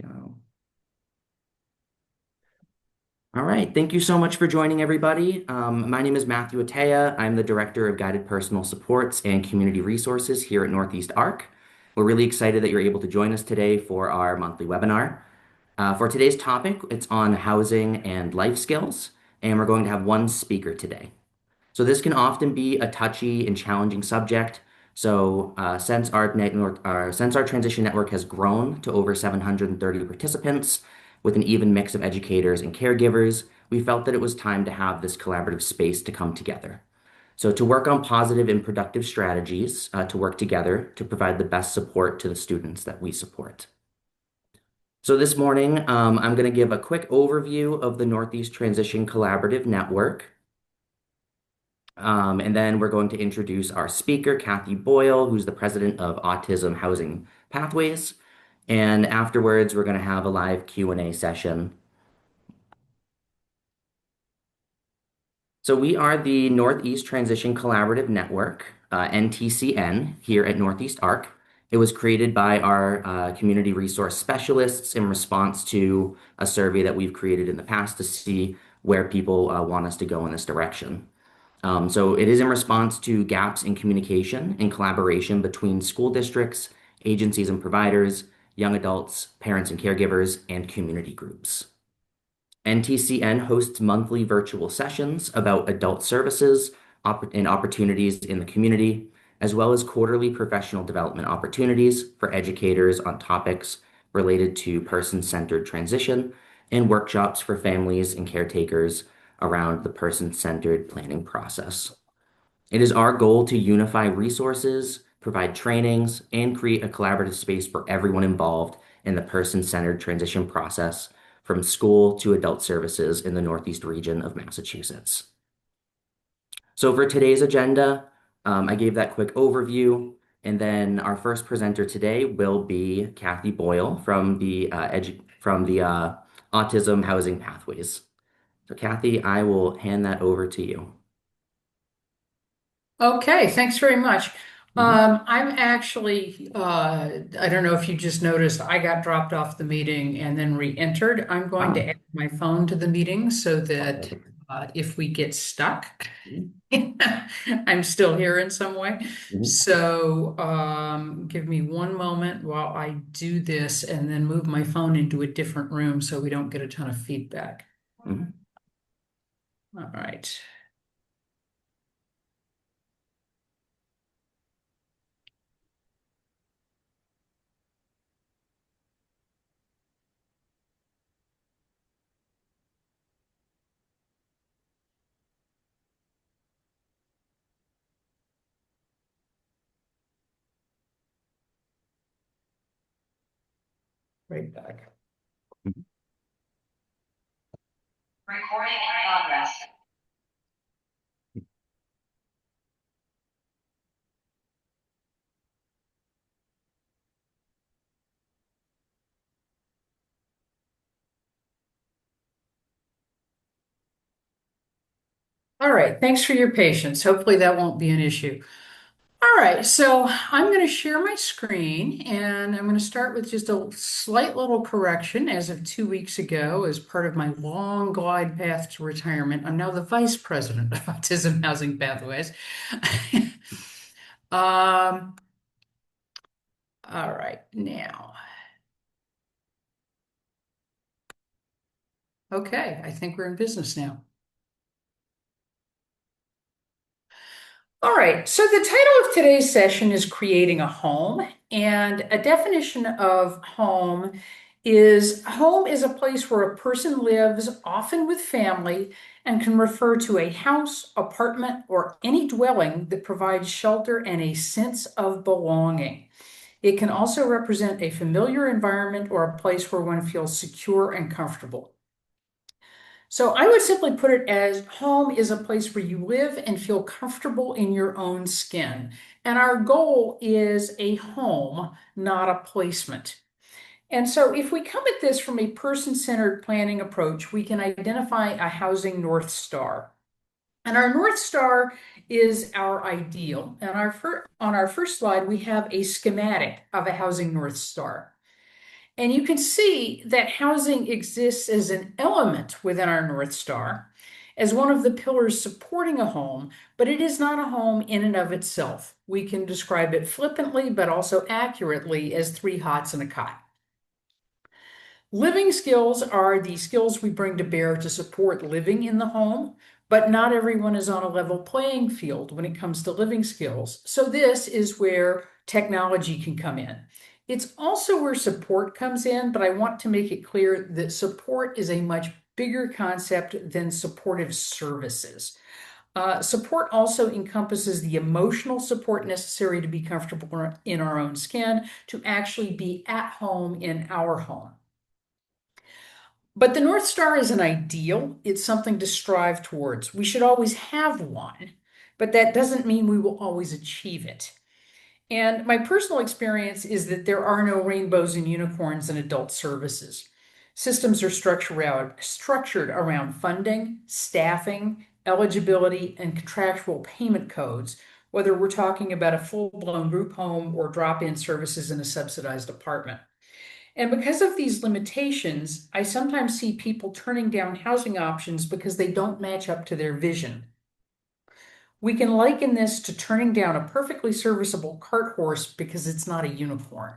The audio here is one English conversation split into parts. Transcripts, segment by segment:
Go. All right. Thank you so much for joining, everybody. My name is Matthew Atea. I'm the Director of Guided Personal Supports and Community Resources here at Northeast ARC. We're really excited that you're able to join us today for our monthly webinar. For today's topic, it's on housing and life skills, and we're going to have one speaker today. So this can often be a touchy and challenging subject. So since our transition network has grown to over 730 participants with an even mix of educators and caregivers, we felt that it was time to have this collaborative space to come together. So to work on positive and productive strategies to work together to provide the best support to the students that we support. So this morning, I'm going to give a quick overview of the Northeast Transition Collaborative Network. And then we're going to introduce our speaker, Kathy Boyle, who's the president of Autism Housing Pathways. And afterwards, we're going to have a live Q&A session. So we are the Northeast Transition Collaborative Network, NTCN, here at Northeast ARC. It was created by our community resource specialists in response to a survey that we've created in the past to see where people want us to go in this direction. So it is in response to gaps in communication and collaboration between school districts, agencies and providers, young adults, parents and caregivers, and community groups. NTCN hosts monthly virtual sessions about adult services and opportunities in the community, as well as quarterly professional development opportunities for educators on topics related to person-centered transition and workshops for families and caretakers around the person-centered planning process. It is our goal to unify resources, provide trainings, and create a collaborative space for everyone involved in the person-centered transition process from school to adult services in the Northeast region of Massachusetts. So for today's agenda, I gave that quick overview, and then our first presenter today will be Kathy Boyle from the Autism Housing Pathways. So Kathy, I will hand that over to you. Okay, thanks very much. Mhm. I'm actually, I don't know if you just noticed, I got dropped off the meeting and then re-entered. I'm going Ah, to add my phone to the meeting so that okay. if we get stuck, Mhm. I'm still here in some way. Mhm. So give me one moment while I do this and then move my phone into a different room so we don't get a ton of feedback. Mhm. All right. Right back. Mhm. Recording in progress. All right, thanks for your patience. Hopefully that won't be an issue. All right, so I'm going to share my screen and I'm going to start with just a slight little correction. As of 2 weeks ago, as part of my long glide path to retirement, I'm now the vice president of Autism Housing Pathways. Um, all right, now, okay, I think we're in business now. All right, so the title of today's session is Creating a Home, and a definition of home is a place where a person lives, often with family, and can refer to a house, apartment, or any dwelling that provides shelter and a sense of belonging. It can also represent a familiar environment or a place where one feels secure and comfortable. So I would simply put it as home is a place where you live and feel comfortable in your own skin. And our goal is a home, not a placement. And so if we come at this from a person-centered planning approach, we can identify a housing North Star. And our North Star is our ideal. And on our first slide, we have a schematic of a housing North Star. And you can see that housing exists as an element within our North Star, as one of the pillars supporting a home, but it is not a home in and of itself. We can describe it flippantly, but also accurately as three hots and a cot. Living skills are the skills we bring to bear to support living in the home, but not everyone is on a level playing field when it comes to living skills. So, this is where technology can come in. It's also where support comes in, but I want to make it clear that support is a much bigger concept than supportive services. Support also encompasses the emotional support necessary to be comfortable in our own skin, to actually be at home in our home. But the North Star is an ideal. It's something to strive towards. We should always have one, but that doesn't mean we will always achieve it. And my personal experience is that there are no rainbows and unicorns in adult services. Systems are structured around funding, staffing, eligibility, and contractual payment codes, whether we're talking about a full-blown group home or drop-in services in a subsidized apartment. And because of these limitations, I sometimes see people turning down housing options because they don't match up to their vision. We can liken this to turning down a perfectly serviceable cart horse because it's not a unicorn.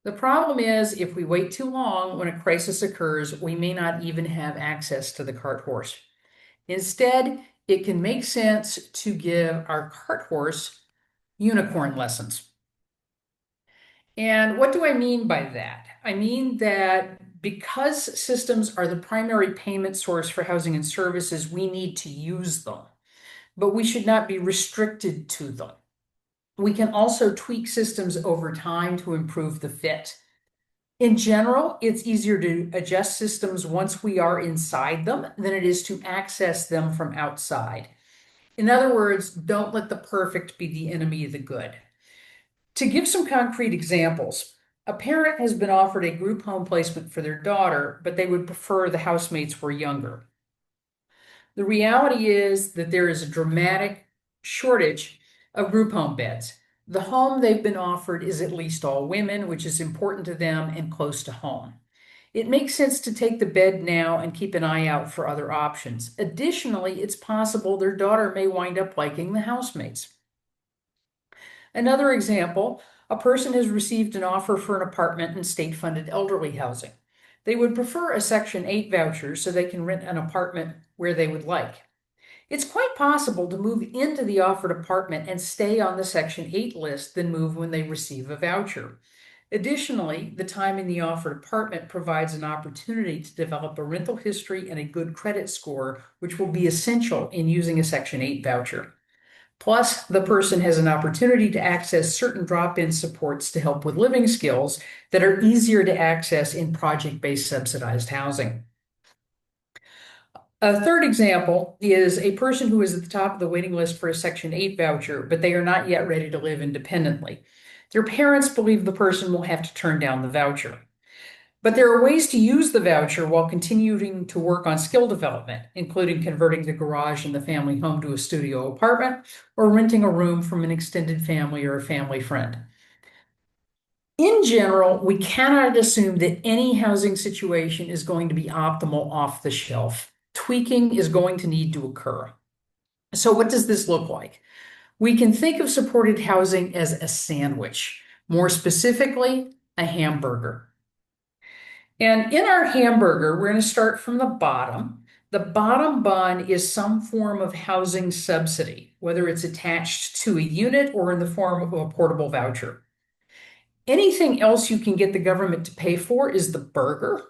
The problem is, if we wait too long when a crisis occurs, we may not even have access to the cart horse. Instead, it can make sense to give our cart horse unicorn lessons. And what do I mean by that? I mean that because systems are the primary payment source for housing and services, we need to use them, but we should not be restricted to them. We can also tweak systems over time to improve the fit. In general, it's easier to adjust systems once we are inside them than it is to access them from outside. In other words, don't let the perfect be the enemy of the good. To give some concrete examples, a parent has been offered a group home placement for their daughter, but they would prefer the housemates were younger. The reality is that there is a dramatic shortage of group home beds. The home they've been offered is at least all women, which is important to them and close to home. It makes sense to take the bed now and keep an eye out for other options. Additionally, it's possible their daughter may wind up liking the housemates. Another example, a person has received an offer for an apartment in state-funded elderly housing. They would prefer a Section 8 voucher so they can rent an apartment where they would like. It's quite possible to move into the offered apartment and stay on the Section 8 list, then move when they receive a voucher. Additionally, the time in the offered apartment provides an opportunity to develop a rental history and a good credit score, which will be essential in using a Section 8 voucher. Plus, the person has an opportunity to access certain drop-in supports to help with living skills that are easier to access in project-based subsidized housing. A third example is a person who is at the top of the waiting list for a Section 8 voucher, but they are not yet ready to live independently. Their parents believe the person will have to turn down the voucher. But there are ways to use the voucher while continuing to work on skill development, including converting the garage in the family home to a studio apartment or renting a room from an extended family or a family friend. In general, we cannot assume that any housing situation is going to be optimal off the shelf. Tweaking is going to need to occur. So, what does this look like? We can think of supported housing as a sandwich, more specifically, a hamburger. And in our hamburger, we're going to start from the bottom. The bottom bun is some form of housing subsidy, whether it's attached to a unit or in the form of a portable voucher. Anything else you can get the government to pay for is the burger.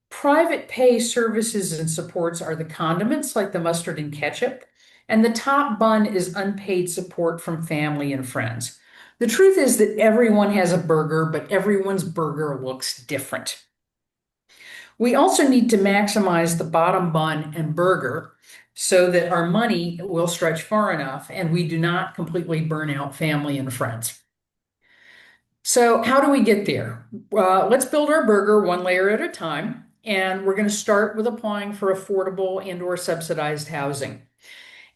Private pay services and supports are the condiments like the mustard and ketchup. And the top bun is unpaid support from family and friends. The truth is that everyone has a burger, but everyone's burger looks different. We also need to maximize the bottom bun and burger so that our money will stretch far enough and we do not completely burn out family and friends. So how do we get there? Let's build our burger one layer at a time, and we're going to start with applying for affordable and/or subsidized housing.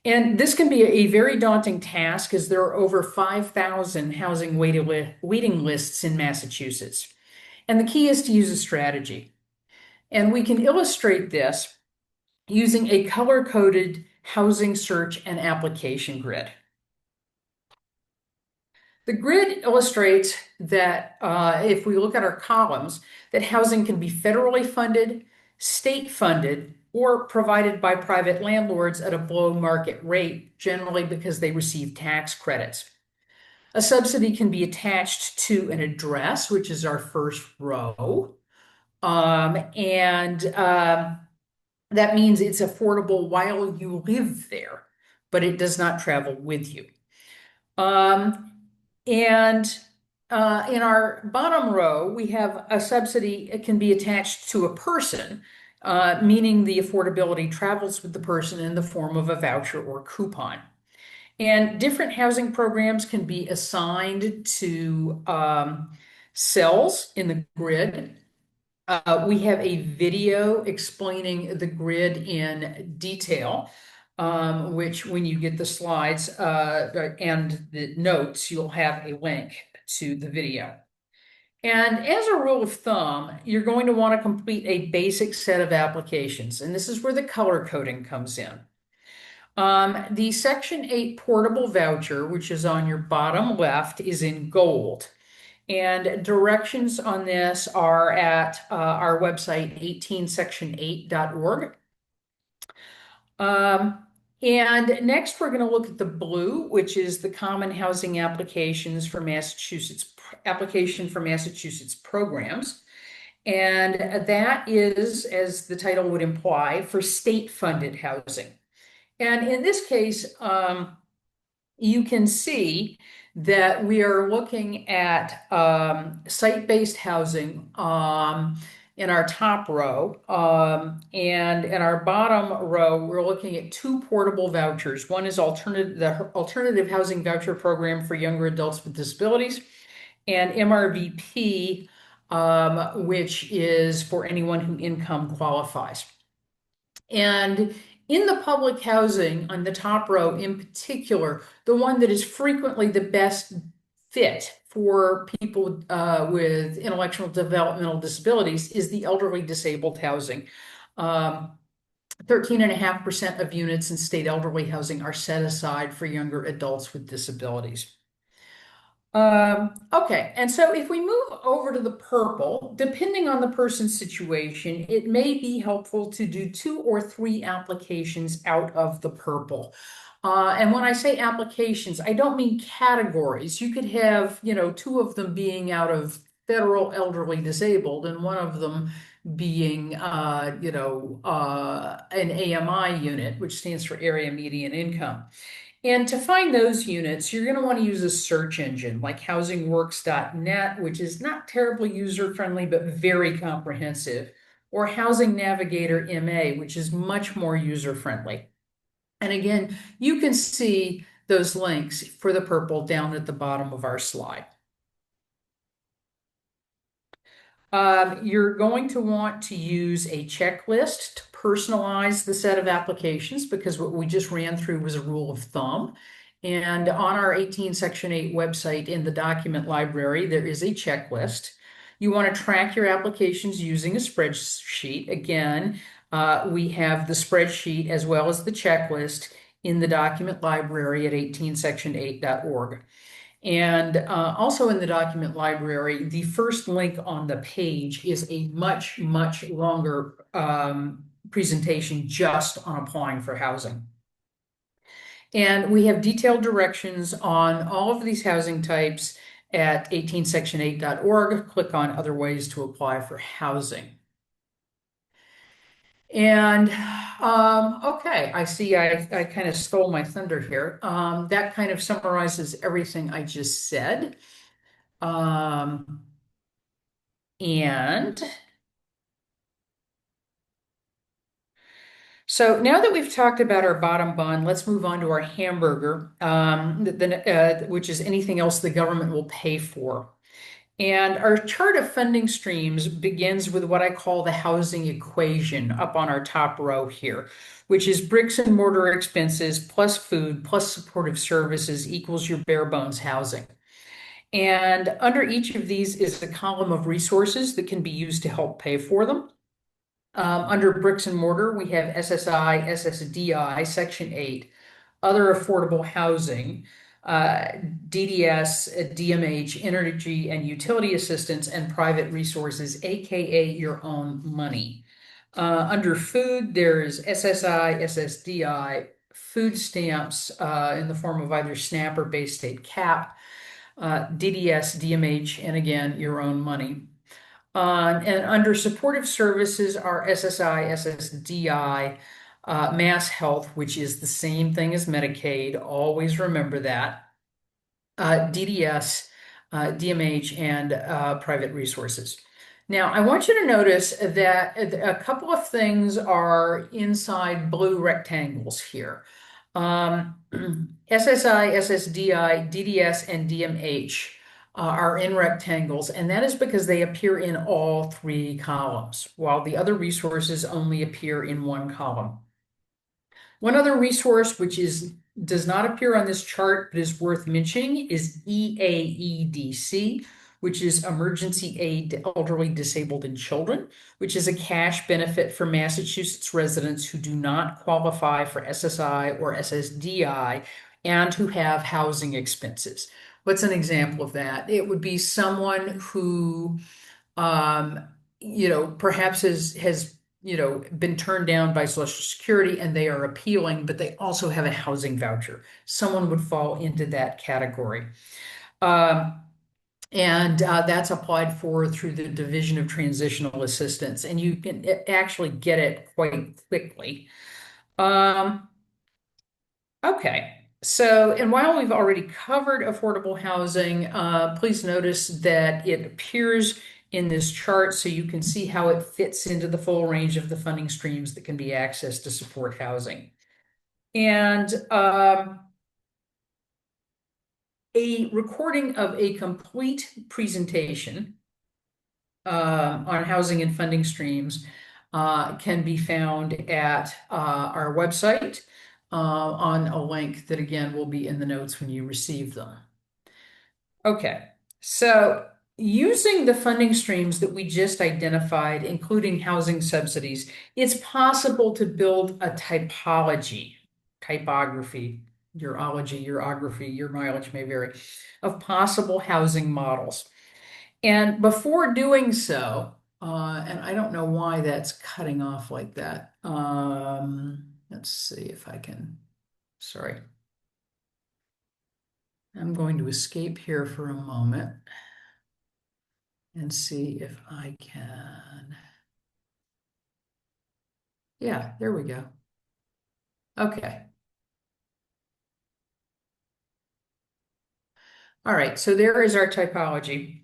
And this can be a very daunting task as there are over 5,000 housing waiting lists in Massachusetts. And the key is to use a strategy. And we can illustrate this using a color-coded housing search and application grid. The grid illustrates that if we look at our columns, that housing can be federally funded, state funded, or provided by private landlords at a below market rate, generally because they receive tax credits. A subsidy can be attached to an address, which is our first row. And that means it's affordable while you live there, but it does not travel with you. Um, and in our bottom row, we have a subsidy. It can be attached to a person, meaning the affordability travels with the person in the form of a voucher or coupon. And different housing programs can be assigned to cells in the grid. We have a video explaining the grid in detail, which when you get the slides and the notes, you'll have a link to the video. And as a rule of thumb, you're going to want to complete a basic set of applications, and this is where the color coding comes in. The Section 8 portable voucher, which is on your bottom left, is in gold. And directions on this are at our website, 18section8.org. And next, we're going to look at the blue, which is the Common Housing Applications for Massachusetts application for Massachusetts programs. And that is, as the title would imply, for state-funded housing. And in this case, you can see that we are looking at site-based housing in our top row. And in our bottom row, we're looking at two portable vouchers. One is the Alternative Housing Voucher Program for Younger Adults with Disabilities, and MRVP, which is for anyone who income qualifies. And in the public housing on the top row in particular, the one that is frequently the best fit for people with intellectual developmental disabilities is the elderly disabled housing. 13.5% of units in state elderly housing are set aside for younger adults with disabilities. Okay, and so if we move over to the purple, depending on the person's situation, it may be helpful to do 2 or 3 applications out of the purple. And when I say applications, I don't mean categories. You could have, 2 of them being out of federal elderly disabled and one of them being, an AMI unit, which stands for area median income. And to find those units, you're going to want to use a search engine like housingworks.net, which is not terribly user-friendly, but very comprehensive, or Housing Navigator MA, which is much more user-friendly. And again, you can see those links for the purple down at the bottom of our slide. You're going to want to use a checklist to personalize the set of applications because what we just ran through was a rule of thumb. And on our 18 Section 8 website in the document library, there is a checklist. You want to track your applications using a spreadsheet. Again, we have the spreadsheet as well as the checklist in the document library at 18section8.org. And also in the document library, the first link on the page is a much, much longer presentation just on applying for housing. And we have detailed directions on all of these housing types at 18section8.org. Click on other ways to apply for housing. And okay, I see I kind of stole my thunder here. That kind of summarizes everything I just said. And so now that we've talked about our bottom bun, let's move on to our hamburger, which is anything else the government will pay for. And our chart of funding streams begins with what I call the housing equation up on our top row here, which is bricks and mortar expenses plus food plus supportive services equals your bare bones housing. And under each of these is a column of resources that can be used to help pay for them. Under bricks and mortar, we have SSI, SSDI, Section 8, other affordable housing, uh, DDS, DMH, energy and utility assistance, and private resources, aka your own money. Under food, there's SSI, SSDI, food stamps in the form of either SNAP or base state cap, DDS, DMH, and again, your own money. And under supportive services are SSI, SSDI, Mass Health, which is the same thing as Medicaid. Always remember that. DDS, DMH, and private resources. Now, I want you to notice that a couple of things are inside blue rectangles here. SSI, SSDI, DDS, and DMH are in rectangles, and that is because they appear in all three columns, while the other resources only appear in one column. One other resource which does not appear on this chart but is worth mentioning is EAEDC, which is Emergency Aid to Elderly, Disabled, and Children, which is a cash benefit for Massachusetts residents who do not qualify for SSI or SSDI and who have housing expenses. What's an example of that? It would be someone who um, perhaps has been turned down by Social Security and they are appealing, but they also have a housing voucher. Someone would fall into that category. Um, and that's applied for through the Division of Transitional Assistance, and you can actually get it quite quickly. Um, Okay. So, and while we've already covered affordable housing, please notice that it appears in this chart so you can see how it fits into the full range of the funding streams that can be accessed to support housing. And a recording of a complete presentation on housing and funding streams can be found at our website on a link that again will be in the notes when you receive them. Okay, so using the funding streams that we just identified, including housing subsidies, it's possible to build a typography, urography, your mileage may vary, of possible housing models. And before doing so, and I don't know why that's cutting off like that. Let's see if I can, sorry. I'm going to escape here for a moment and see if I can. Yeah, there we go. Okay. All right, so there is our typology.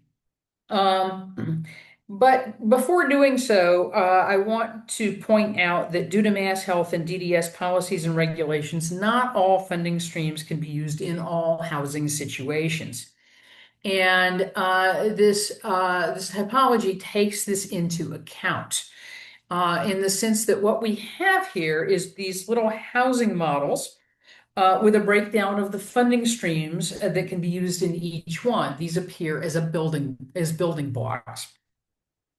But before doing so, I want to point out that due to Mass Health and DDS policies and regulations, not all funding streams can be used in all housing situations. And this typology takes this into account in the sense that what we have here is these little housing models with a breakdown of the funding streams that can be used in each one. These appear as building blocks.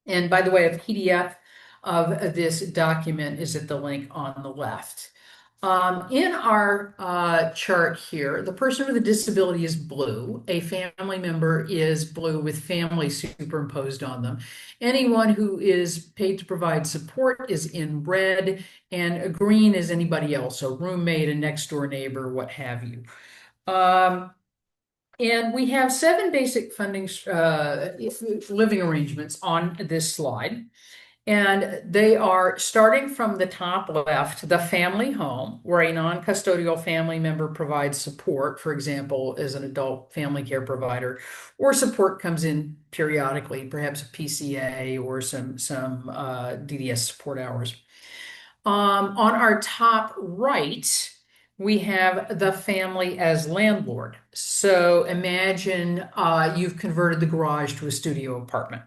And by the way, a PDF of this document is at the link on the left. In our chart here, the person with a disability is blue. A family member is blue with family superimposed on them. Anyone who is paid to provide support is in red, and green is anybody else, a roommate, a next door neighbor, what have you. And we have 7 basic funding living arrangements on this slide. And they are starting from the top left, the family home, where a non-custodial family member provides support, for example, as an adult family care provider, or support comes in periodically, perhaps a PCA or some DDS support hours. On our top right, we have the family as landlord. So imagine you've converted the garage to a studio apartment.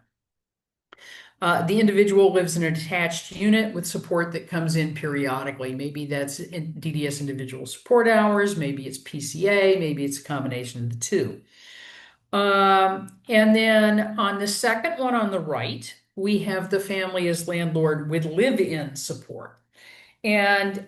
The individual lives in an attached unit with support that comes in periodically. Maybe that's in DDS individual support hours, maybe it's PCA, maybe it's a combination of the two. And then on the second one on the right, we have the family as landlord with live-in support. And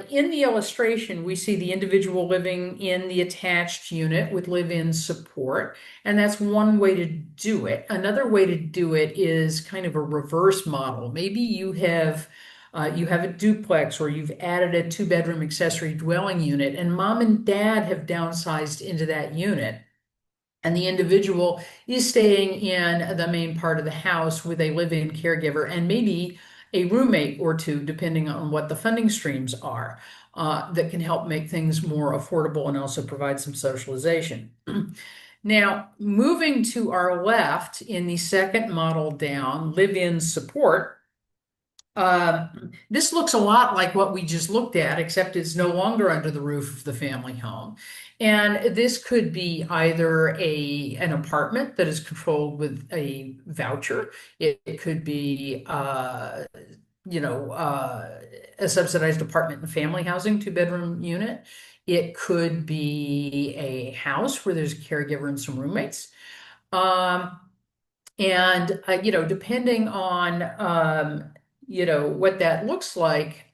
in the illustration, we see the individual living in the attached unit with live-in support. And that's one way to do it. Another way to do it is kind of a reverse model. Maybe you have a duplex or you've added a two-bedroom accessory dwelling unit, and mom and dad have downsized into that unit. And the individual is staying in the main part of the house with a live-in caregiver and maybe a roommate or two, depending on what the funding streams are, that can help make things more affordable and also provide some socialization. Now, moving to our left in the second model down, live-in support. This looks a lot like what we just looked at, except it's no longer under the roof of the family home. And this could be either an apartment that is controlled with a voucher. It could be, a subsidized apartment and family housing, two-bedroom unit. It could be a house where there's a caregiver and some roommates. Um, depending on, what that looks like,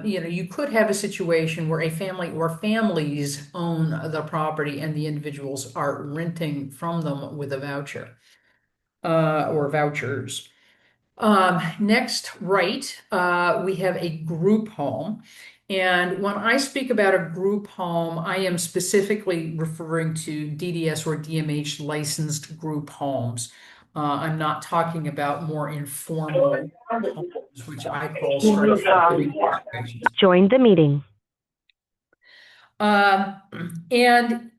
you could have a situation where a family or families own the property and the individuals are renting from them with a voucher, or vouchers. Next, right, we have a group home. And when I speak about a group home, I am specifically referring to DDS or DMH licensed group homes. I'm not talking about more informal homes, which I call structured living situations. Join the meeting. Um, and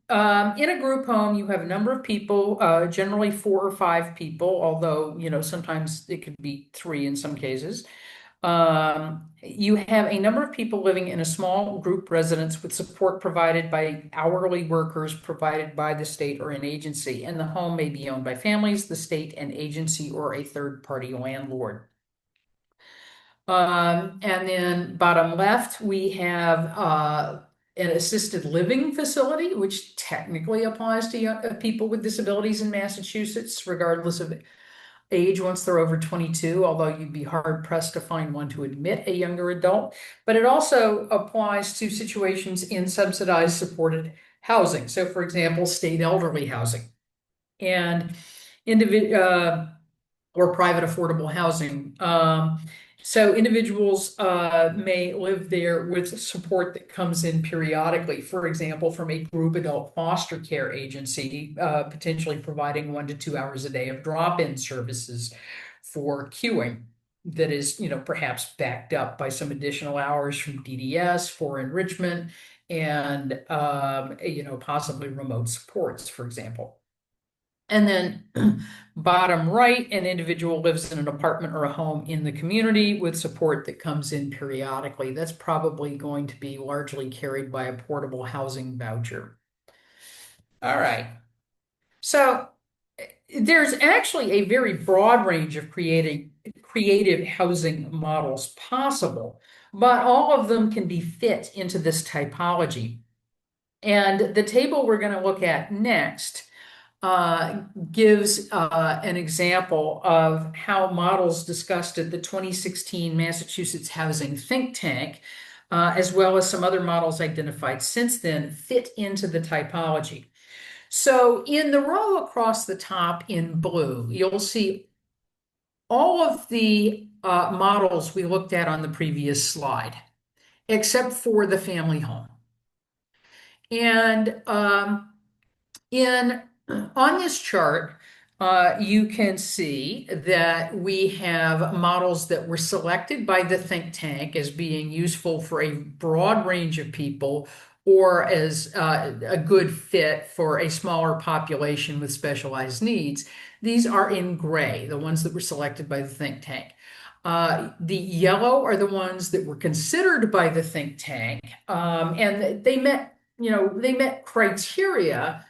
in a group home, you have a number of people, generally 4 or 5 people, although, sometimes it could be three in some cases. You have a number of people living in a small group residence with support provided by hourly workers provided by the state or an agency. And the home may be owned by families, the state, an agency, or a third-party landlord. And then bottom left, we have an assisted living facility, which technically applies to people with disabilities in Massachusetts, regardless of age once they're over 22, although you'd be hard pressed to find one to admit a younger adult. But it also applies to situations in subsidized supported housing. So, for example, state elderly housing and individual or private affordable housing. So individuals may live there with support that comes in periodically, for example, from a group adult foster care agency, potentially providing 1 to 2 hours a day of drop-in services for queuing that is, perhaps backed up by some additional hours from DDS for enrichment and, possibly remote supports, for example. And then bottom right, an individual lives in an apartment or a home in the community with support that comes in periodically. That's probably going to be largely carried by a portable housing voucher. All right. So there's actually a very broad range of creative housing models possible, but all of them can be fit into this typology. And the table we're going to look at next gives an example of how models discussed at the 2016 Massachusetts Housing Think Tank, as well as some other models identified since then, fit into the typology. So in the row across the top in blue, you'll see all of the models we looked at on the previous slide, except for the family home. And on this chart, you can see that we have models that were selected by the think tank as being useful for a broad range of people or as a good fit for a smaller population with specialized needs. These are in gray, the ones that were selected by the think tank. The yellow are the ones that were considered by the think tank, and they met, they met criteria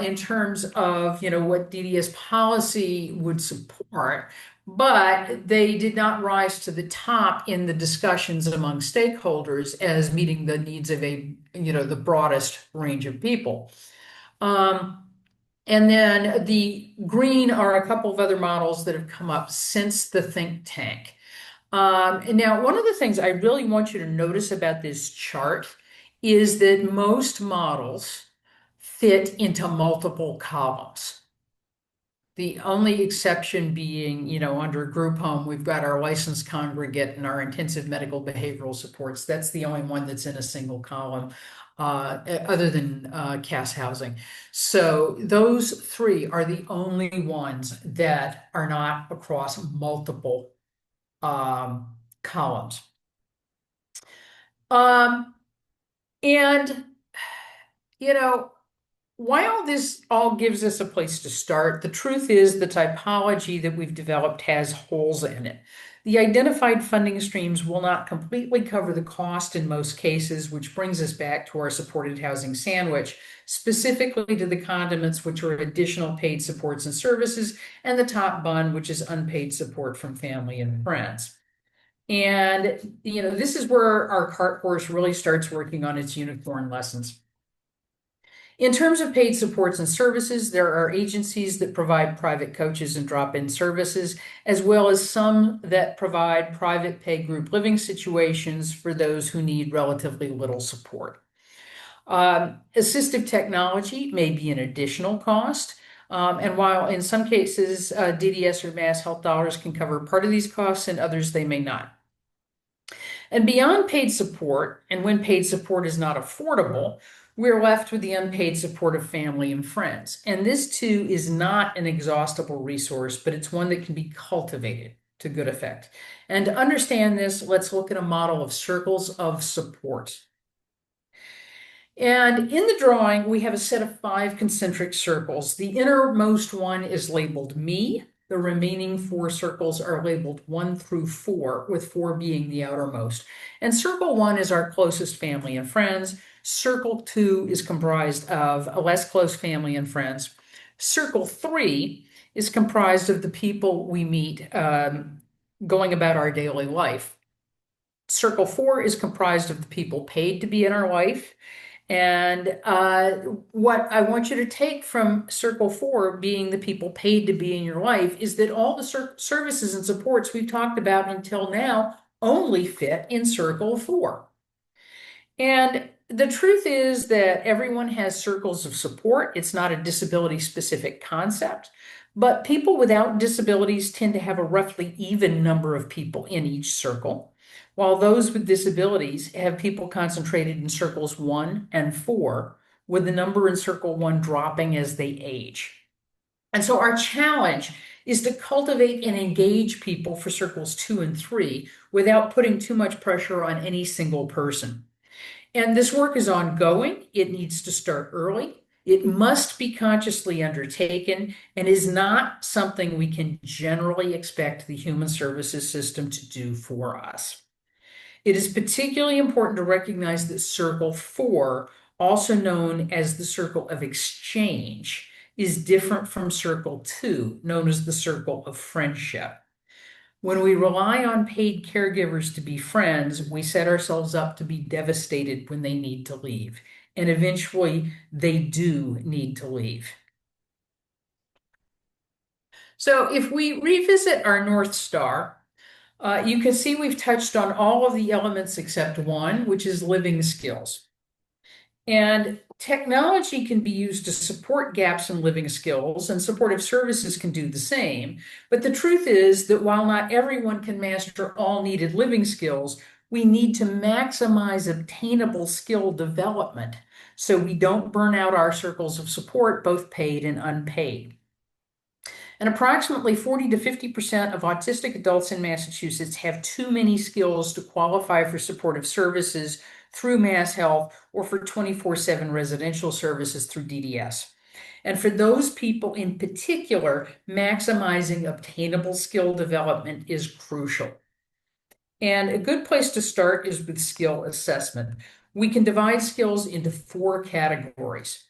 in terms of, what DDS policy would support, but they did not rise to the top in the discussions among stakeholders as meeting the needs of the broadest range of people. Um, and then the green are a couple of other models that have come up since the think tank. And now, one of the things I really want you to notice about this chart is that most models fit into multiple columns. The only exception being, under group home, we've got our licensed congregate and our intensive medical behavioral supports. That's the only one that's in a single column, other than CAS housing. So those three are the only ones that are not across multiple columns. Um, and, you know, while this all gives us a place to start, the truth is the typology that we've developed has holes in it. The identified funding streams will not completely cover the cost in most cases, which brings us back to our supported housing sandwich, specifically to the condiments, which are additional paid supports and services, and the top bun, which is unpaid support from family and friends. And, this is where our cart horse really starts working on its unicorn lessons. In terms of paid supports and services, there are agencies that provide private coaches and drop-in services, as well as some that provide private pay group living situations for those who need relatively little support. Assistive technology may be an additional cost. And while in some cases, DDS or Mass Health dollars can cover part of these costs, and others they may not. And beyond paid support, and when paid support is not affordable, we're left with the unpaid support of family and friends. And this too is not an exhaustible resource, but it's one that can be cultivated to good effect. And to understand this, let's look at a model of circles of support. And in the drawing, we have a set of 5 concentric circles. The innermost one is labeled me. The remaining 4 circles are labeled 1 through 4, with 4 being the outermost. And circle 1 is our closest family and friends. Circle 2 is comprised of a less close family and friends. Circle 3 is comprised of the people we meet going about our daily life. Circle 4 is comprised of the people paid to be in our life. And what I want you to take from circle 4, being the people paid to be in your life, is that all the services and supports we've talked about until now only fit in circle 4. And the truth is that everyone has circles of support. It's not a disability specific concept, but people without disabilities tend to have a roughly even number of people in each circle, while those with disabilities have people concentrated in circles 1 and 4, with the number in circle 1 dropping as they age. And so our challenge is to cultivate and engage people for circles 2 and 3 without putting too much pressure on any single person. And this work is ongoing. It needs to start early. It must be consciously undertaken and is not something we can generally expect the human services system to do for us. It is particularly important to recognize that circle 4, also known as the circle of exchange, is different from circle 2, known as the circle of friendship. When we rely on paid caregivers to be friends, we set ourselves up to be devastated when they need to leave. And eventually, they do need to leave. So if we revisit our North Star, you can see we've touched on all of the elements except one, which is living skills. And technology can be used to support gaps in living skills, and supportive services can do the same. But the truth is that while not everyone can master all needed living skills, we need to maximize obtainable skill development so we don't burn out our circles of support, both paid and unpaid. And approximately 40 to 50% of autistic adults in Massachusetts have too many skills to qualify for supportive services through Mass Health or for 24/7 residential services through DDS. And for those people in particular, maximizing obtainable skill development is crucial. And a good place to start is with skill assessment. We can divide skills into four categories.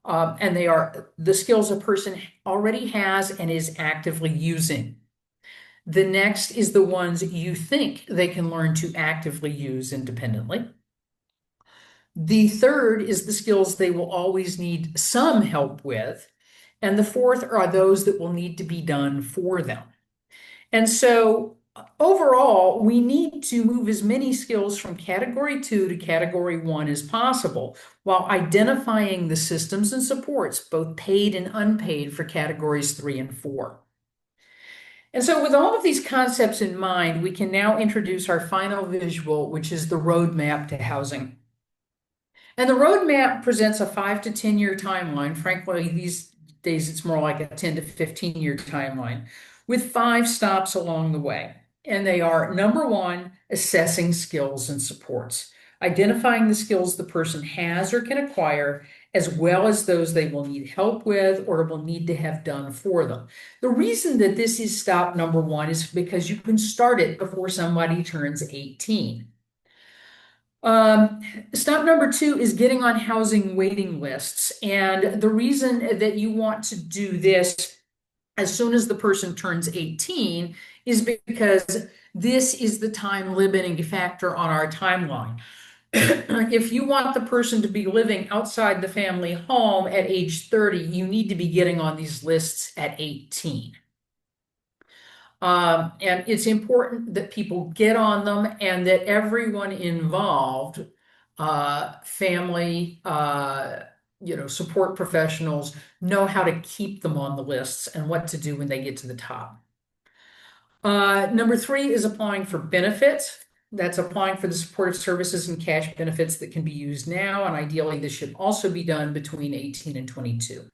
And they are the skills a person already has and is actively using. The next is the ones you think they can learn to actively use independently. The third is the skills they will always need some help with. And the fourth are those that will need to be done for them. And so overall, we need to move as many skills from category two to category one as possible while identifying the systems and supports, both paid and unpaid, for categories three and four. And so, with all of these concepts in mind, we can now introduce our final visual, which is the roadmap to housing. And the roadmap presents a 5 to 10 year timeline. Frankly, these days it's more like a 10 to 15 year timeline with 5 stops along the way. And they are number one, assessing skills and supports, identifying the skills the person has or can acquire, as well as those they will need help with or will need to have done for them. The reason that this is stop number one is because you can start it before somebody turns 18. Um, Stop number two is getting on housing waiting lists. And the reason that you want to do this as soon as the person turns 18 is because this is the time limiting factor on our timeline. If you want the person to be living outside the family home at age 30, you need to be getting on these lists at 18. And it's important that people get on them and that everyone involved, family, support professionals, know how to keep them on the lists and what to do when they get to the top. Number three is applying for benefits. That's applying for the supportive services and cash benefits that can be used now. And ideally, this should also be done between 18 and 22.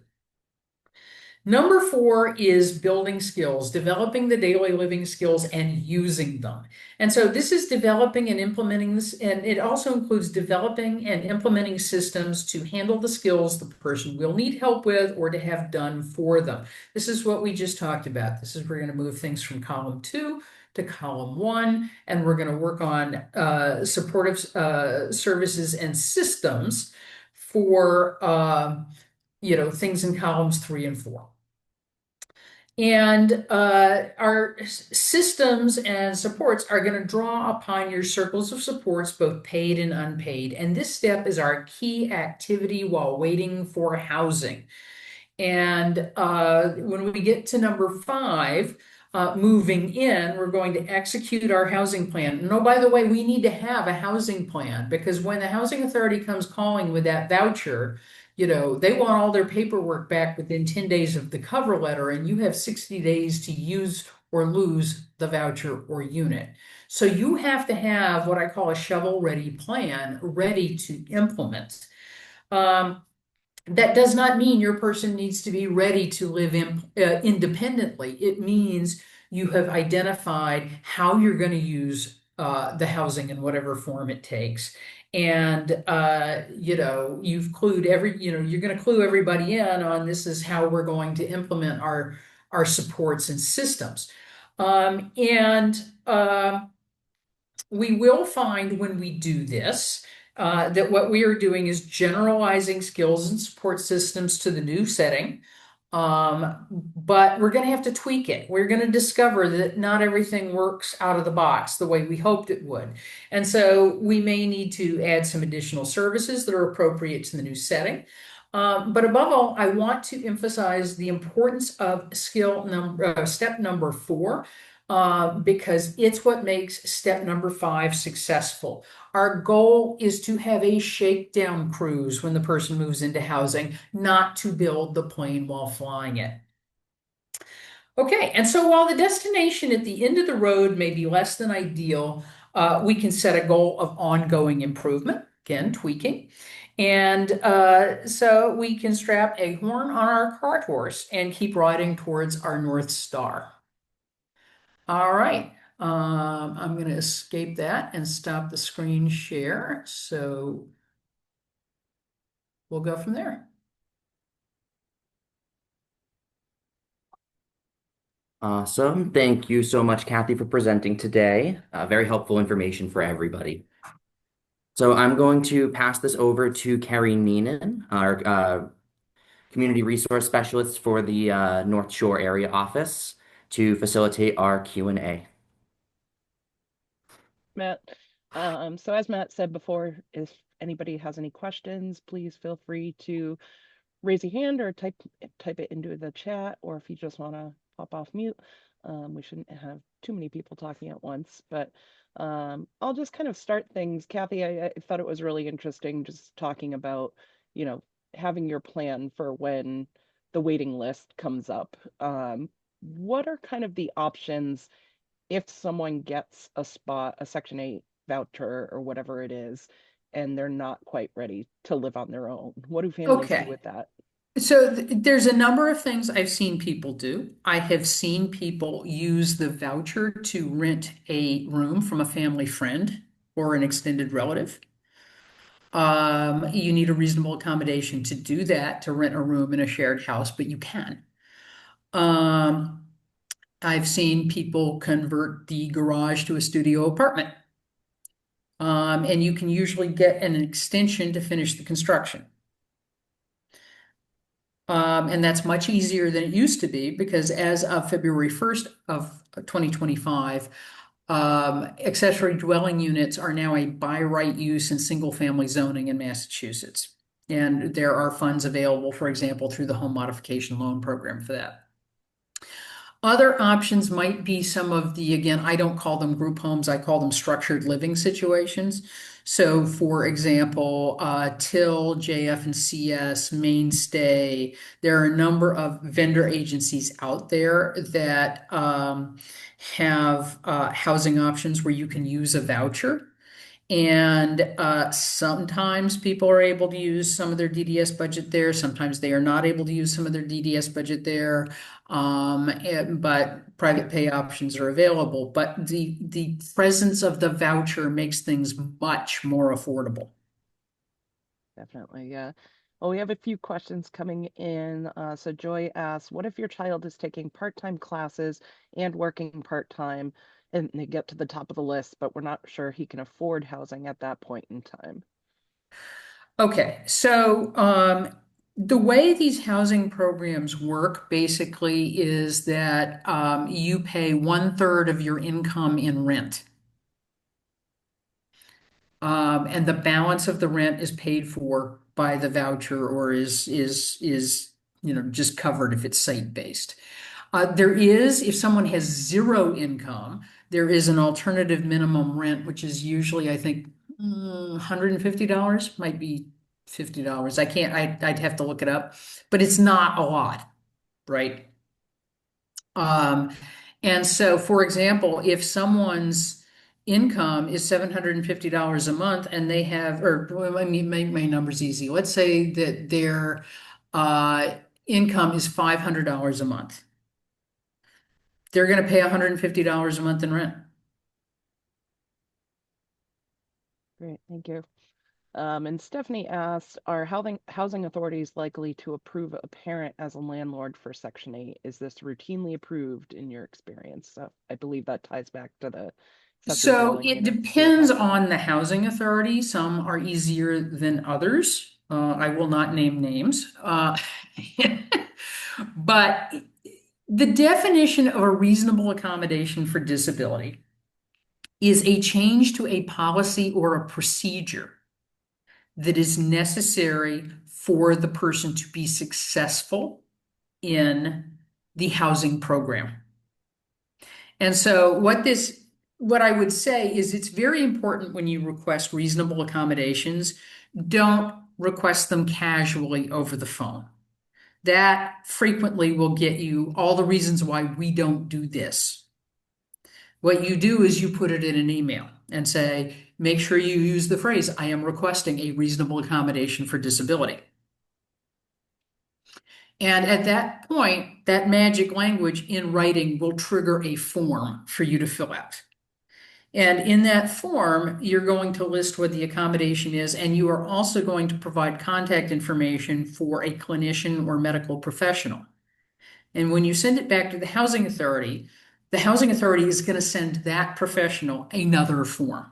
Number four is building skills, developing the daily living skills and using them. And so this is developing and implementing this, and it also includes developing and implementing systems to handle the skills the person will need help with or to have done for them. This is what we just talked about. This is we're going to move things from column two to column one, and we're going to work on supportive services and systems for things in columns three and four. And our systems and supports are going to draw upon your circles of supports, both paid and unpaid. And this step is our key activity while waiting for housing. And when we get to number five, moving in, we're going to execute our housing plan. And oh, by the way, we need to have a housing plan because when the housing authority comes calling with that voucher, they want all their paperwork back within 10 days of the cover letter, and you have 60 days to use or lose the voucher or unit. So you have to have what I call a shovel-ready plan ready to implement. That does not mean your person needs to be ready to live independently. It means you have identified how you're going to use the housing in whatever form it takes. And you've clued you're going to clue everybody in on this is how we're going to implement our supports and systems. And we will find when we do this that what we are doing is generalizing skills and support systems to the new setting. But we're going to have to tweak it. We're going to discover that not everything works out of the box the way we hoped it would. And so we may need to add some additional services that are appropriate to the new setting. But above all, I want to emphasize the importance of step number four, because it's what makes step number five successful. Our goal is to have a shakedown cruise when the person moves into housing, not to build the plane while flying it. Okay, and so while the destination at the end of the road may be less than ideal, we can set a goal of ongoing improvement, again, tweaking. And so we can strap a horn on our cart horse and keep riding towards our North Star. All right. I'm going to escape that and stop the screen share. So we'll go from there. Awesome. Thank you so much, Kathy, for presenting today. Very helpful information for everybody. So I'm going to pass this over to Carrie Neenan, our Community Resource Specialist for the North Shore Area Office, to facilitate our Q&A. Matt. So as Matt said before, if anybody has any questions, please feel free to raise your hand or type it into the chat, or if you just want to pop off mute. We shouldn't have too many people talking at once, but I'll just kind of start things. Kathy, I thought it was really interesting just talking about, you know, having your plan for when the waiting list comes up. What are kind of the options if someone gets a spot, a Section 8 voucher or whatever it is, and they're not quite ready to live on their own? What do families do Okay. with that? So there's a number of things I've seen people do. I have seen people use the voucher to rent a room from a family friend or an extended relative. You need a reasonable accommodation to do that, to rent a room in a shared house, but you can. Um, I've seen people convert the garage to a studio apartment. And you can usually get an extension to finish the construction. And that's much easier than it used to be because as of February 1st of 2025, accessory dwelling units are now a by right use in single family zoning in Massachusetts. And there are funds available, for example, through the home modification loan program for that. Other options might be some of the, again, I don't call them group homes, I call them structured living situations. So, for example, Till, JF and CS, Mainstay, there are a number of vendor agencies out there that have housing options where you can use a voucher. And sometimes people are able to use some of their DDS budget there. Sometimes they are not able to use some of their DDS budget there. But private pay options are available. But the presence of the voucher makes things much more affordable. Definitely, yeah. Well, we have a few questions coming in. So Joy asks, what if your child is taking part-time classes and working part-time and they get to the top of the list, but we're not sure he can afford housing at that point in time? Okay, so the way these housing programs work basically is that you pay 1/3 of your income in rent. And the balance of the rent is paid for by the voucher or is just covered if it's site-based. There is, if someone has zero income, there is an alternative minimum rent, which is usually, I think, $150, might be $50. I can't, I'd have to look it up, but it's not a lot, right? Um, and so, for example, if someone's income is $750 a month and they have, or let me make my numbers easy. Let's say that their uh, income is $500 a month. They're going to pay $150 a month in rent. Great, thank you. And Stephanie asked, are housing authorities likely to approve a parent as a landlord for Section 8? Is this routinely approved in your experience? So I believe that ties back to the accessory So dwelling it units we were depends talking about. on the housing authority. Some are easier than others. I will not name names. But the definition of a reasonable accommodation for disability is a change to a policy or a procedure that is necessary for the person to be successful in the housing program. And so what I would say is it's very important when you request reasonable accommodations, don't request them casually over the phone. That frequently will get you all the reasons why we don't do this. What you do is you put it in an email and say, make sure you use the phrase, I am requesting a reasonable accommodation for disability. And at that point, that magic language in writing will trigger a form for you to fill out. And in that form, you're going to list what the accommodation is, and you are also going to provide contact information for a clinician or medical professional. And when you send it back to the housing authority is going to send that professional another form.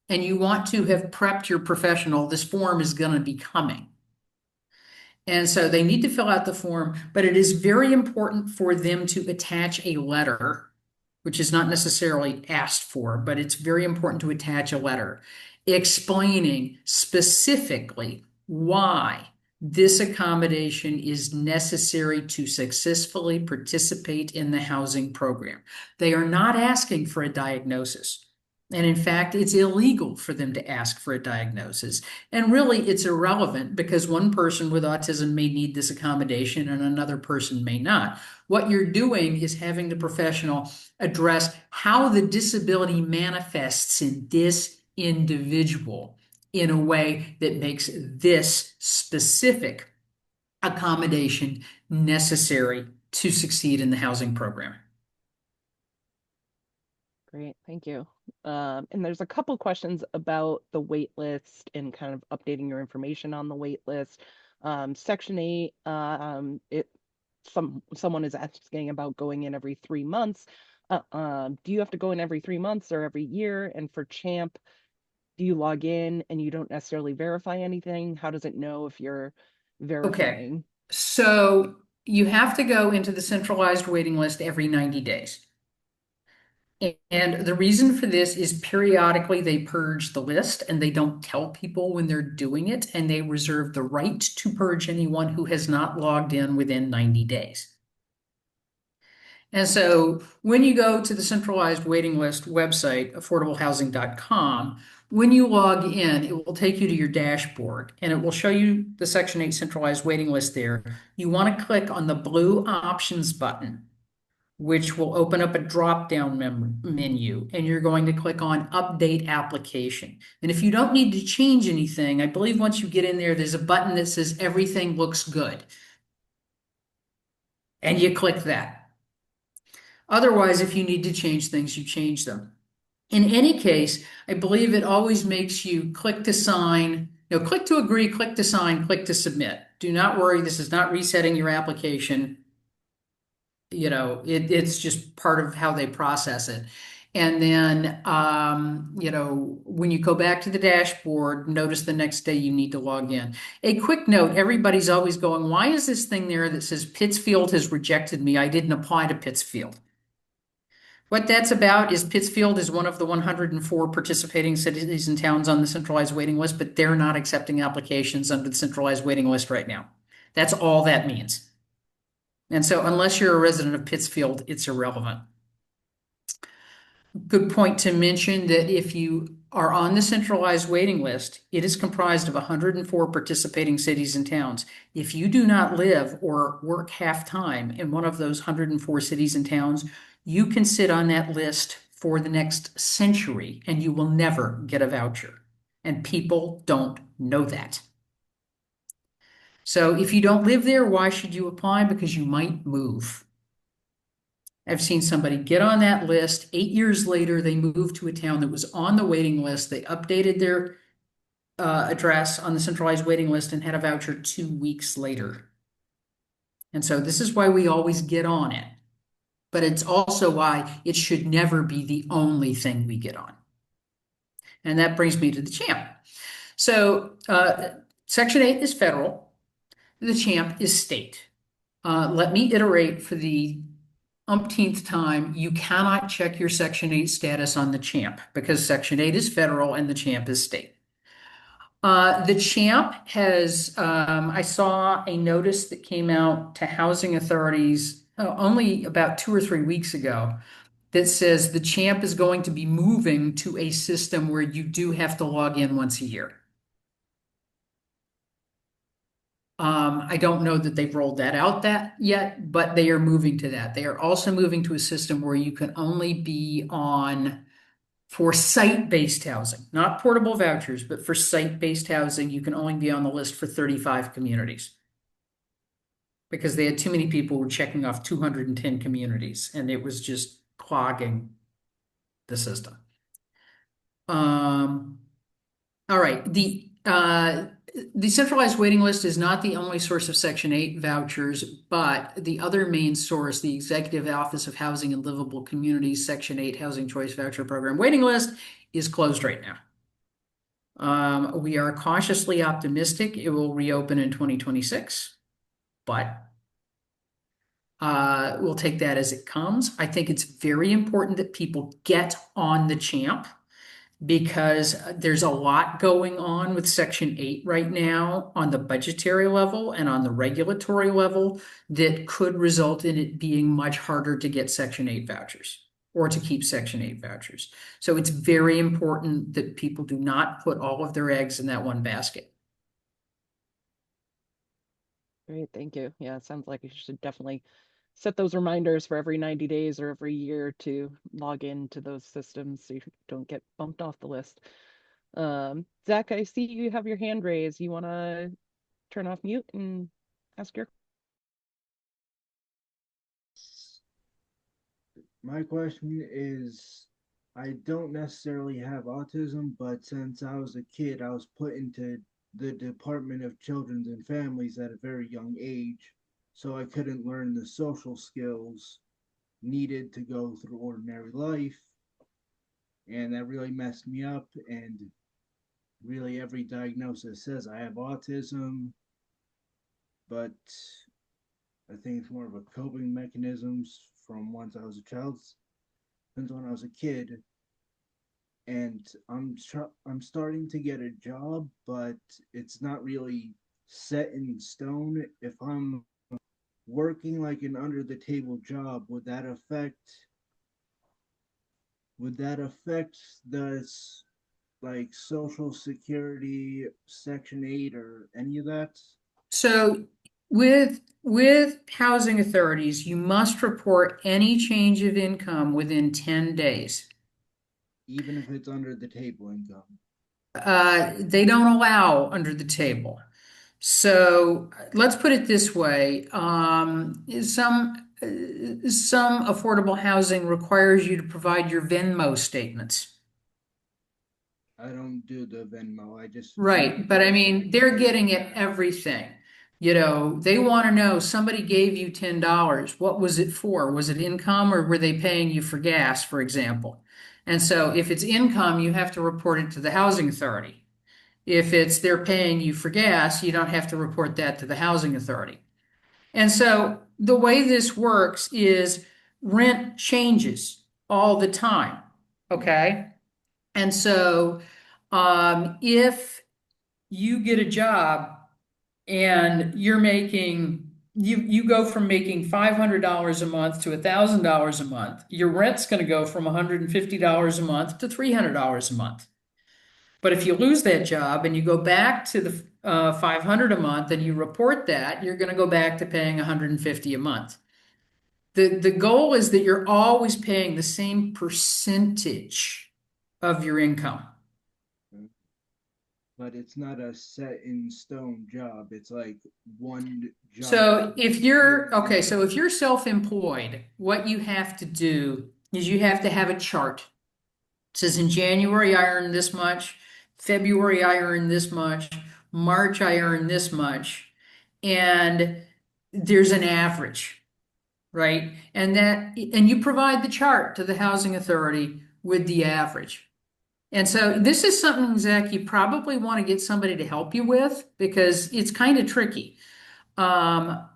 And you want to have prepped your professional, this form is going to be coming. And so they need to fill out the form, but it is very important for them to attach a letter, which is not necessarily asked for, but it's very important to attach a letter explaining specifically why this accommodation is necessary to successfully participate in the housing program. They are not asking for a diagnosis. And in fact, it's illegal for them to ask for a diagnosis. And really, it's irrelevant because one person with autism may need this accommodation and another person may not. What you're doing is having the professional address how the disability manifests in this individual in a way that makes this specific accommodation necessary to succeed in the housing program. Great, thank you. And there's a couple questions about the wait list and kind of updating your information on the wait list. Section 8, someone is asking about going in every 3 months. Do you have to go in every 3 months or every year? And for CHAMP, do you log in and you don't necessarily verify anything? How does it know if you're Okay, verifying? so you have to go into the centralized waiting list every 90 days. And the reason for this is periodically they purge the list and they don't tell people when they're doing it, and they reserve the right to purge anyone who has not logged in within 90 days. And so when you go to the centralized waiting list website, affordablehousing.com, when you log in, it will take you to your dashboard and it will show you the Section 8 centralized waiting list there. You want to click on the blue options button, which will open up a drop-down menu, and you're going to click on Update Application. And if you don't need to change anything, I believe once you get in there, there's a button that says Everything Looks Good. And you click that. Otherwise, if you need to change things, you change them. In any case, I believe it always makes you click to sign, click to agree, click to sign, click to submit. Do not worry, this is not resetting your application. It's just part of how they process it. And then, when you go back to the dashboard, notice the next day you need to log in. A quick note, everybody's always going, why is this thing there that says Pittsfield has rejected me? I didn't apply to Pittsfield. What that's about is Pittsfield is one of the 104 participating cities and towns on the centralized waiting list, but they're not accepting applications under the centralized waiting list right now. That's all that means. And so unless you're a resident of Pittsfield, it's irrelevant. Good point to mention that if you are on the centralized waiting list, it is comprised of 104 participating cities and towns. If you do not live or work half-time in one of those 104 cities and towns, you can sit on that list for the next century and you will never get a voucher. And people don't know that. So if you don't live there, why should you apply? Because you might move. I've seen somebody get on that list. 8 years later, they moved to a town that was on the waiting list. They updated their address on the centralized waiting list and had a voucher 2 weeks later. And so this is why we always get on it. But it's also why it should never be the only thing we get on. And that brings me to the CHAMP. So Section 8 is federal. The CHAMP is state. Let me iterate for the umpteenth time, you cannot check your Section 8 status on the CHAMP because Section 8 is federal and the CHAMP is state. The CHAMP has, I saw a notice that came out to housing authorities only about 2 or 3 weeks ago that says the CHAMP is going to be moving to a system where you do have to log in once a year. I don't know that they've rolled that out yet, but they are moving to that. They are also moving to a system where you can only be on for site-based housing, not portable vouchers, but for site-based housing, you can only be on the list for 35 communities because they had too many people who were checking off 210 communities and it was just clogging the system. All right, the centralized waiting list is not the only source of Section 8 vouchers, but the other main source, the Executive Office of Housing and Livable Communities Section 8 Housing Choice Voucher Program waiting list is closed right now. We are cautiously optimistic it will reopen in 2026, but we'll take that as it comes. I think it's very important that people get on the champ because there's a lot going on with Section 8 right now on the budgetary level and on the regulatory level that could result in it being much harder to get Section 8 vouchers or to keep Section 8 vouchers. So it's very important that people do not put all of their eggs in that one basket. Great, thank you. Yeah, it sounds like you should definitely set those reminders for every 90 days or every year to log into those systems so you don't get bumped off the list. Zach, I see you have your hand raised. You want to turn off mute and ask your. My question is, I don't necessarily have autism, but since I was a kid, I was put into the Department of Children's and Families at a very young age, so I couldn't learn the social skills needed to go through ordinary life, and that really messed me up. And really, every diagnosis says I have autism, but I think it's more of a coping mechanisms from once I was a child, since when I was a kid, and I'm starting to get a job, but it's not really set in stone. If I'm working like an under the table job, would that affect the like social security section 8 or any of that, So with housing authorities, you must report any change of income within 10 days. even if it's under the table income? They don't allow under the table. So let's put it this way. Some affordable housing requires you to provide your Venmo statements. I don't do the Venmo. I just use Right, but I cash mean, app they're because getting at everything. They want to know somebody gave you $10. What was it for? Was it income or were they paying you for gas, for example? And so if it's income, you have to report it to the housing authority. If it's they're paying you for gas, you don't have to report that to the housing authority. And so the way this works is rent changes all the time. Okay. And so if you get a job and you go from making $500 a month to $1,000 a month, your rent's going to go from $150 a month to $300 a month. But if you lose that job and you go back to the 500 a month and you report that, you're going to go back to paying 150 a month. The goal is that you're always paying the same percentage of your income. But it's not a set in stone job. It's like one job So if year you're in okay, year so out. if you're self-employed, what you have to do is you have to have a chart. It says in January I earned this much, February I earned this much, March I earned this much, and there's an average, right? And you provide the chart to the housing authority with the average. And so this is something, Zach, you probably want to get somebody to help you with because it's kind of tricky. Um,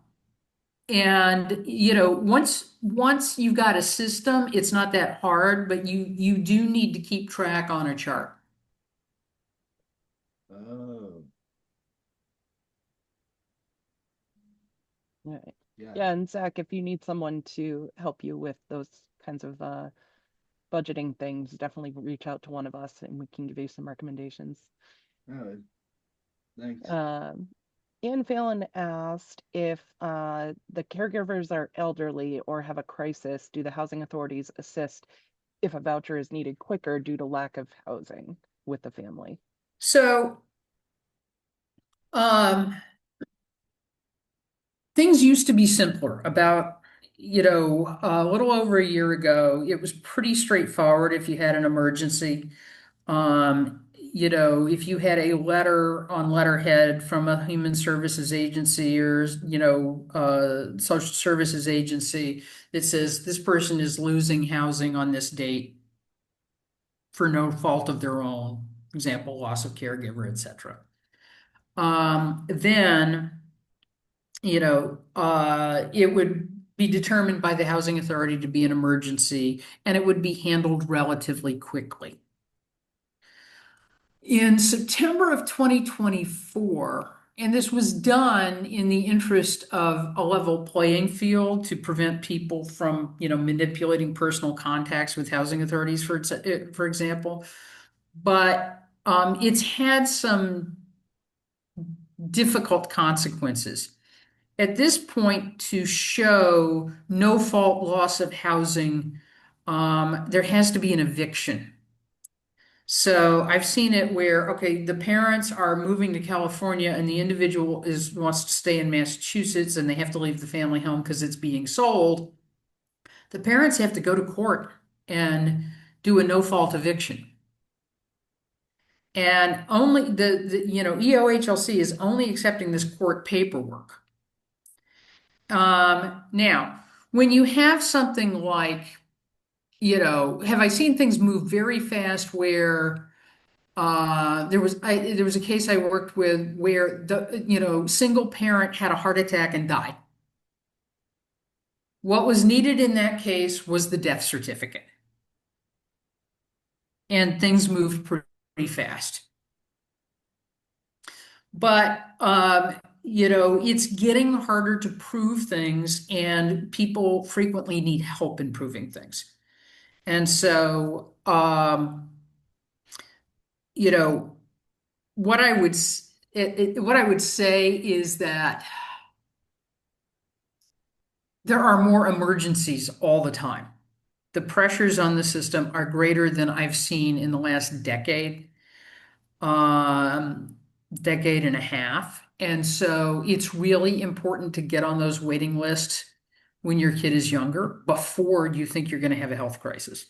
and once you've got a system, it's not that hard, but you do need to keep track on a chart. Oh, All right. yeah. Yeah, and Zach, if you need someone to help you with those kinds of budgeting things, definitely reach out to one of us and we can give you some recommendations. Oh, thanks. Um, Ann Phelan asked if the caregivers are elderly or have a crisis, do the housing authorities assist if a voucher is needed quicker due to lack of housing with the family? So, um, things used to be simpler about, a little over a year ago, it was pretty straightforward if you had an emergency. if you had a letter on letterhead from a human services agency or, social services agency that says this person is losing housing on this date for no fault of their own, example, loss of caregiver, etc. Then, it would be determined by the housing authority to be an emergency and it would be handled relatively quickly. In September of 2024, and this was done in the interest of a level playing field to prevent people from, manipulating personal contacts with housing authorities, for example. But it's had some difficult consequences. At this point, to show no fault loss of housing, there has to be an eviction. So I've seen it where, okay, the parents are moving to California and the individual wants to stay in Massachusetts and they have to leave the family home because it's being sold. The parents have to go to court and do a no-fault eviction. And only EOHLC is only accepting this court paperwork. Now, when you have something like, have I seen things move very fast where there was a case I worked with where the single parent had a heart attack and died. What was needed in that case was the death certificate, and things moved pretty fast. But it's getting harder to prove things, and people frequently need help in proving things. And so, what I would what I would say is that there are more emergencies all the time. The pressures on the system are greater than I've seen in the last decade and a half. And so it's really important to get on those waiting lists when your kid is younger, before you think you're going to have a health crisis.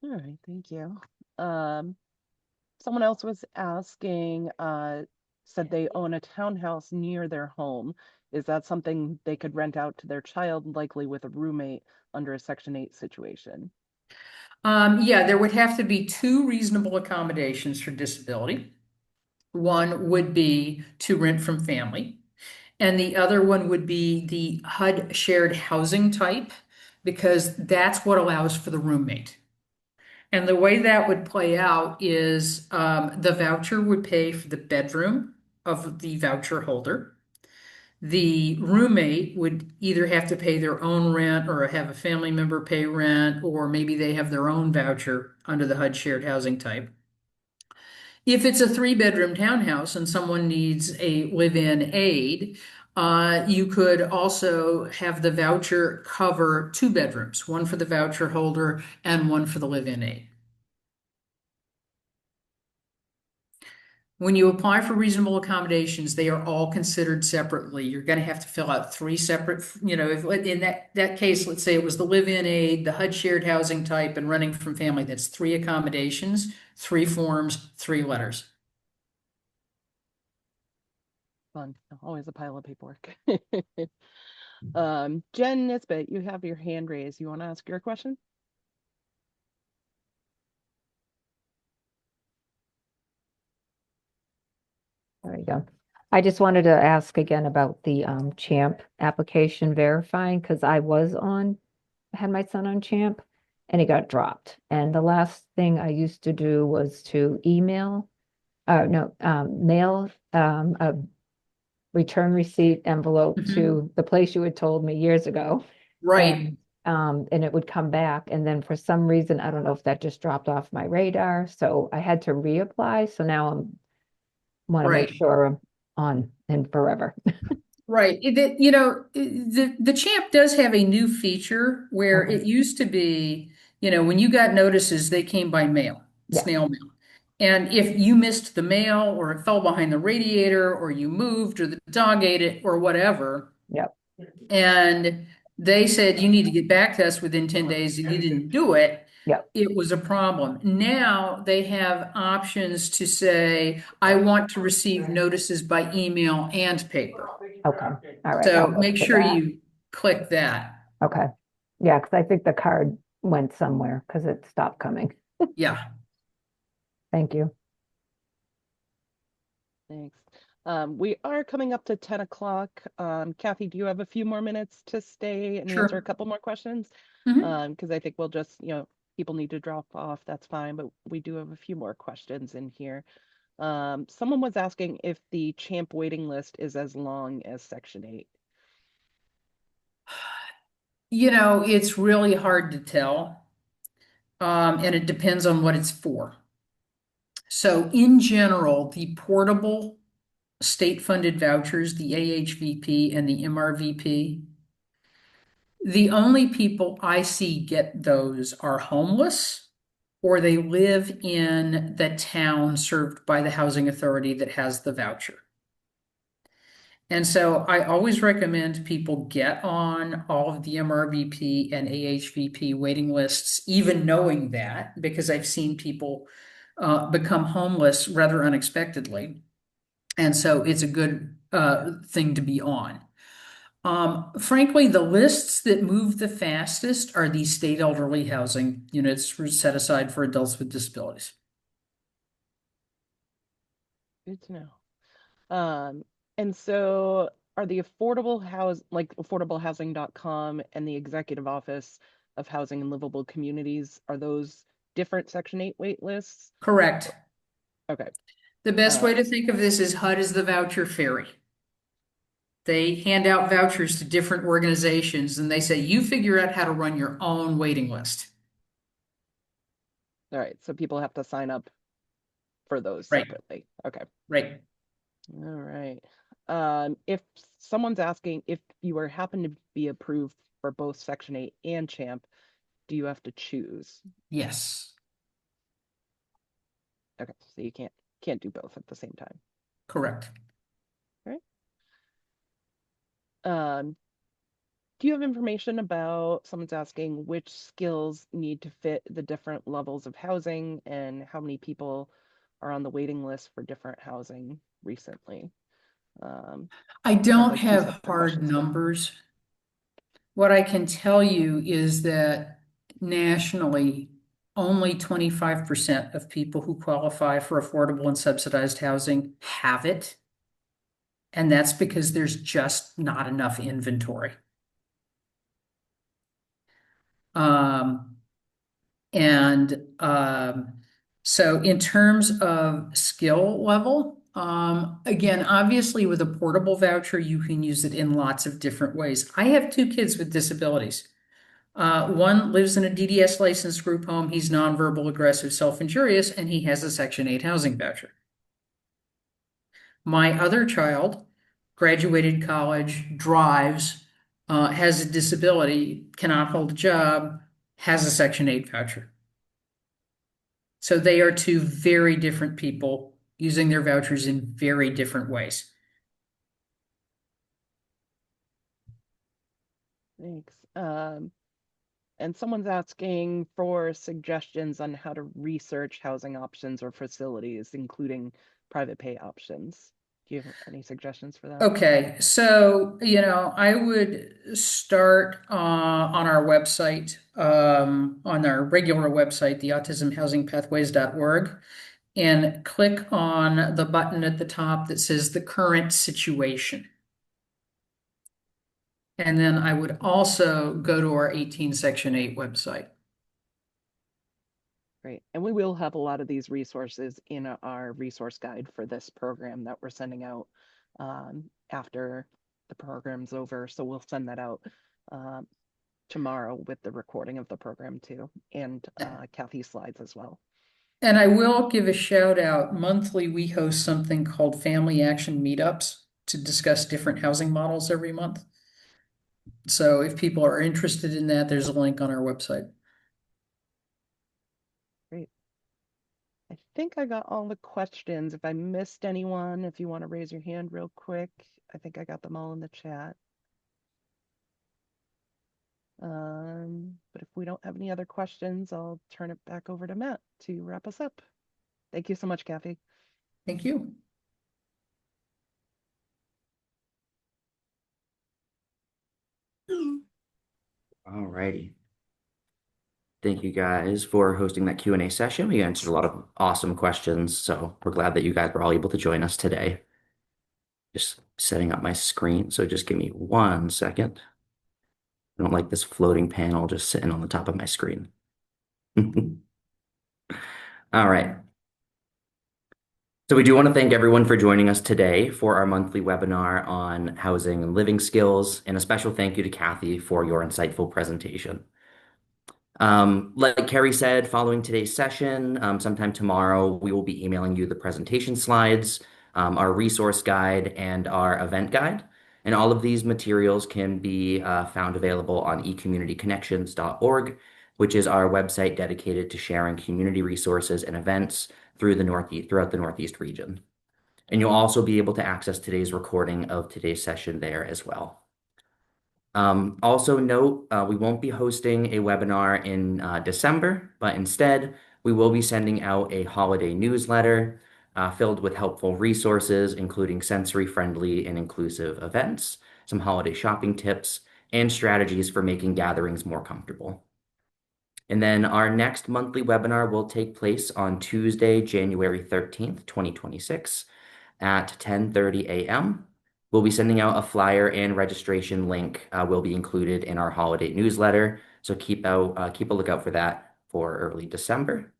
All right, thank you. Someone else was asking, said they own a townhouse near their home. Is that something they could rent out to their child, likely with a roommate under a Section 8 situation? Yeah, there would have to be two reasonable accommodations for disability. One would be to rent from family, and the other one would be the HUD shared housing type, because that's what allows for the roommate. And the way that would play out is the voucher would pay for the bedroom of the voucher holder. The roommate would either have to pay their own rent or have a family member pay rent, or maybe they have their own voucher under the HUD shared housing type. If it's a 3-bedroom townhouse and someone needs a live-in aid, you could also have the voucher cover 2 bedrooms, one for the voucher holder and one for the live-in aid. When you apply for reasonable accommodations, they are all considered separately. You're going to have to fill out 3 separate, if in that case, let's say it was the live-in aid, the HUD shared housing type, and running from family, that's 3 accommodations, 3 forms, 3 letters. Fun, always a pile of paperwork. Jen Nisbet, you have your hand raised. You want to ask your question? There you go. I just wanted to ask again about the CHAMP application verifying, because I had my son on CHAMP and he got dropped. And the last thing I used to do was to mail a return receipt envelope to the place you had told me years ago. Right. And it would come back. And then for some reason, I don't know if that just dropped off my radar. So I had to reapply. So now want to make sure I'm on and forever. Right. The CHAMP does have a new feature where Okay. it used to be, when you got notices, they came by mail, Yeah. snail mail. And if you missed the mail or it fell behind the radiator or you moved or the dog ate it or whatever, Yep. and They said you need to get back to us within 10 days and you didn't do it. Yep. It was a problem. Now they have options to say, I want to receive notices by email and paper. Okay. All right. So I'll look make for sure that. you click that. Okay. Yeah, because I think the card went somewhere because it stopped coming. Yeah. Thank you. Thanks. We are coming up to 10 o'clock. Kathy, do you have a few more minutes to stay and answer a Sure. couple more questions? Mhm. Because I think we'll just, people need to drop off, that's fine, but we do have a few more questions in here. Someone was asking if the CHAMP waiting list is as long as Section 8. It's really hard to tell. And it depends on what it's for. So in general, the portable state-funded vouchers, the AHVP and the MRVP, the only people I see get those are homeless or they live in the town served by the housing authority that has the voucher. And so I always recommend people get on all of the MRVP and AHVP waiting lists, even knowing that, because I've seen people become homeless rather unexpectedly. And so it's a good thing to be on. Frankly, the lists that move the fastest are these state elderly housing units set aside for adults with disabilities. Good to know. And so are the affordablehousing.com and the executive office of housing and livable communities, are those different Section 8 wait lists? Correct. Okay. The best way to think of this is HUD is the voucher fairy. They hand out vouchers to different organizations and they say, you figure out how to run your own waiting list. All right. So people have to sign up for those Right, separately. Okay. right. All right. If someone's asking if you were happen to be approved for both Section 8 and CHAMP, do you have to choose? Yes, Okay, so you can't do both at the same time. correct. All right. Do you have information about, someone's asking which skills need to fit the different levels of housing and how many people are on the waiting list for different housing recently? I Sounds don't like two have separate hard questions. numbers. What I can tell you is that nationally, only 25% of people who qualify for affordable and subsidized housing have it. And that's because there's just not enough inventory. Um, and so in terms of skill level, again, obviously with a portable voucher, you can use it in lots of different ways. I have two kids with disabilities. One lives in a DDS licensed group home. He's nonverbal, aggressive, self-injurious, and he has a Section 8 housing voucher. My other child graduated college, drives, has a disability, cannot hold a job, has a Section 8 voucher. So they are two very different people using their vouchers in very different ways. Thanks. And someone's asking for suggestions on how to research housing options or facilities, including private pay options. Do you have any suggestions for that? Okay, so I would start on our website, on our regular website, the autismhousingpathways.org, and click on the button at the top that says the current situation. And then I would also go to our 18 Section 8 website. Great. And we will have a lot of these resources in our resource guide for this program that we're sending out after the program's over. So we'll send that out tomorrow with the recording of the program too, and Kathy's slides as well. And I will give a shout out. Monthly, we host something called Family Action Meetups to discuss different housing models every month. So if people are interested in that, there's a link on our website. Great. I think I got all the questions. If I missed anyone, if you want to raise your hand real quick, I think I got them all in the chat. But if we don't have any other questions, I'll turn it back over to Matt to wrap us up. Thank you so much, Kathy. Thank you. All righty. Thank you guys for hosting that Q&A session. We answered a lot of awesome questions, so we're glad that you guys were all able to join us today. Just setting up my screen, so just give me 1 second. I don't like this floating panel just sitting on the top of my screen. All right. So we do want to thank everyone for joining us today for our monthly webinar on housing and living skills, and a special thank you to Kathy for your insightful presentation. Like Carrie said, following today's session, sometime tomorrow, we will be emailing you the presentation slides, our resource guide, and our event guide. And all of these materials can be found available on ecommunityconnections.org, which is our website dedicated to sharing community resources and events throughout the Northeast region. And you'll also be able to access today's recording of today's session there as well. Also note, we won't be hosting a webinar in December, but instead we will be sending out a holiday newsletter filled with helpful resources, including sensory-friendly and inclusive events, some holiday shopping tips, and strategies for making gatherings more comfortable. And then our next monthly webinar will take place on Tuesday, January 13th, 2026 at 10:30 a.m. We'll be sending out a flyer and registration link will be included in our holiday newsletter. So keep a lookout for that for early December.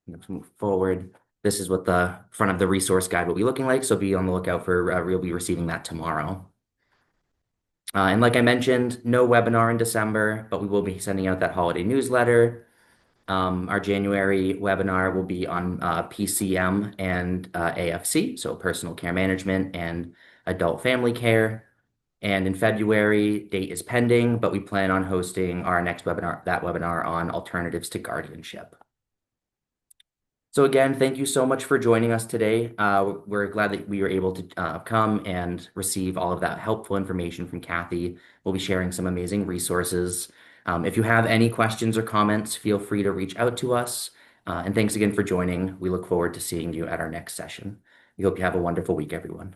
Let's move forward. This is what the front of the resource guide will be looking like. So be on the lookout for we'll be receiving that tomorrow. And like I mentioned, no webinar in December, but we will be sending out that holiday newsletter. Our January webinar will be on PCM and AFC, so personal care management and adult family care. And in February, date is pending, but we plan on hosting our next webinar on alternatives to guardianship. So again, thank you so much for joining us today. We're glad that we were able to come and receive all of that helpful information from Kathy. We'll be sharing some amazing resources. If you have any questions or comments, feel free to reach out to us. And thanks again for joining. We look forward to seeing you at our next session. We hope you have a wonderful week, everyone.